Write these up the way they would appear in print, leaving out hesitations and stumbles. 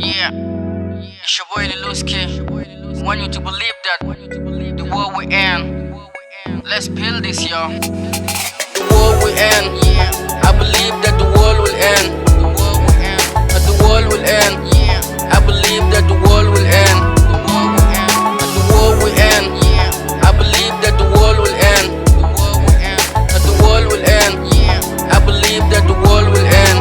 Yeah, it's your boy Liluske. Want you to believe that the world will end. Let's build this, y'all. The world will end. I believe that the world will end. The world will end. I believe that the world will end. The world will end. I believe that the world will end. The world will end. I believe that the world will end.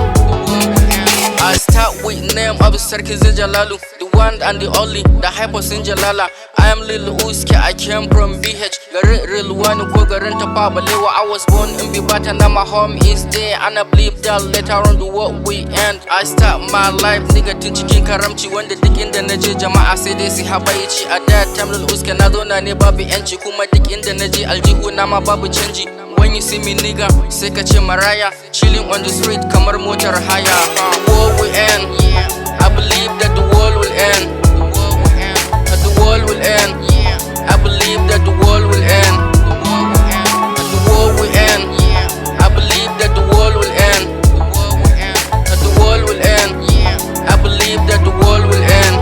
I start with name of Sarki Jalalu, the one and the only, the hypo Jalala. I am Liluske, I came from BH. Garin real one ko garin Tafa Balewa. I was born in Bibata, now my home is there. And I believe that later on the world will end. I start my life, nigga tun cikin karamci. Wanda duk inda naje jama'a sai dai su habaici. A that time Liluske na zo na ne babu yanci. Kuma duk inda naje aljihu na ma babu canji. When you see me nigga, sai ka ce maraya. Chilling on the street kamar motar haya. The world will end. I believe that the world will end. The world will end. I believe that the world will end. The world will end. I believe that the world will end. The world will end. I believe that the world will end.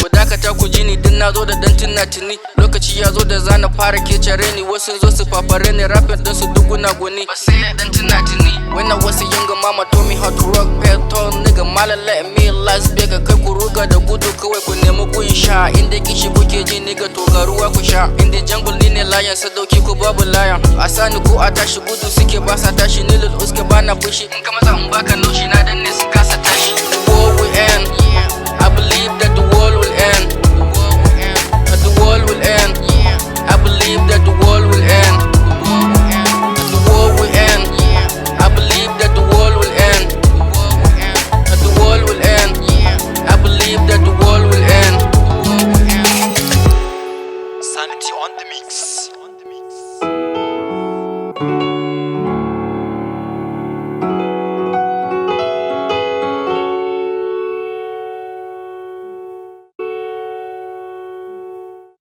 Ku dakata ku ji ni din na zo da dan tunatuni. Lokaci ya zo da zana fara kecere ni. Wasu zo su fafare ni, rapid din su duguna guni. Ba sai da dan tunatuni. When I was a younger mama told me how to rock petrol. Nigga malam let me last big. Kai ku ruga da gudu kawai ku nemi ku sha. Inda kishi kuke ji nigga to ga ruwa ku sha. Inda jungle ni ne lion sadauki ko babu lion. A sani ko a tashi gudu suke ba sa tashi. Ni Liluske bana fushi. In ka maza in baka naushi na danne su kasa tashi. The world will end. I believe that the world will end. The world will end. I believe that the world will end. The world will end. I believe that the world will end. The world will end. I believe that the world will end. Sanity on the mix.